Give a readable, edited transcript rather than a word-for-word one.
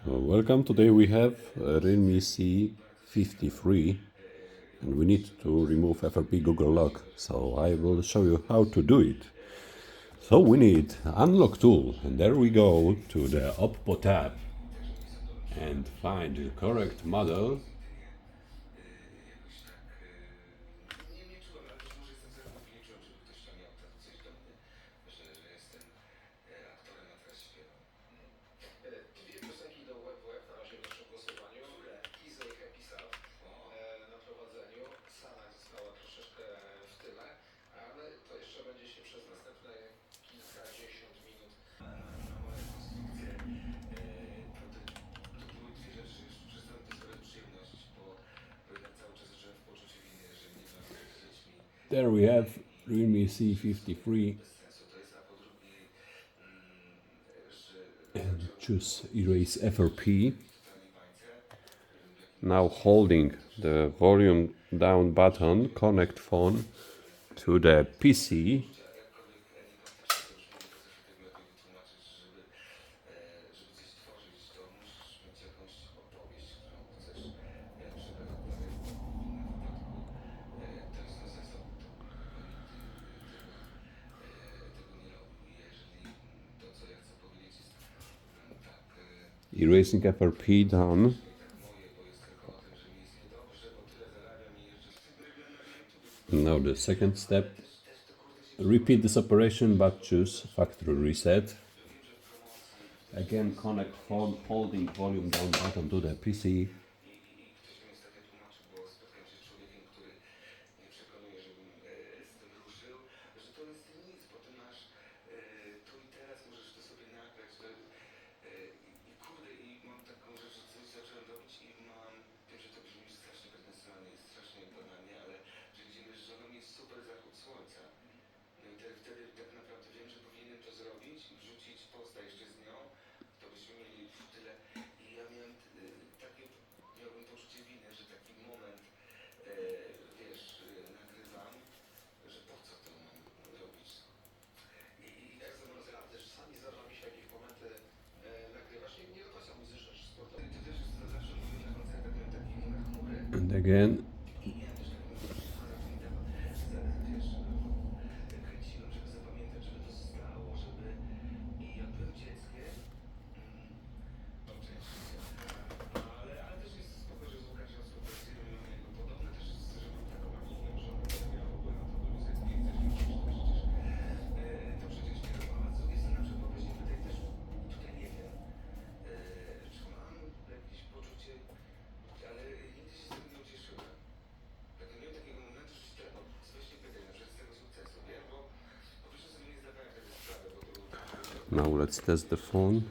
Welcome. Today we have a Realme C53 and we need to remove FRP Google Lock. So I will show you how to do it. So we need Unlocktool, and there we go to the Oppo tab and find the correct model. There we have Realme C53 and choose erase FRP. Now holding the volume down button, connect phone to the PC. Erasing FRP done. Now the second step. Repeat this operation but choose factory reset. Again connect phone holding volume down button to the PC. And again. Now let's test the phone.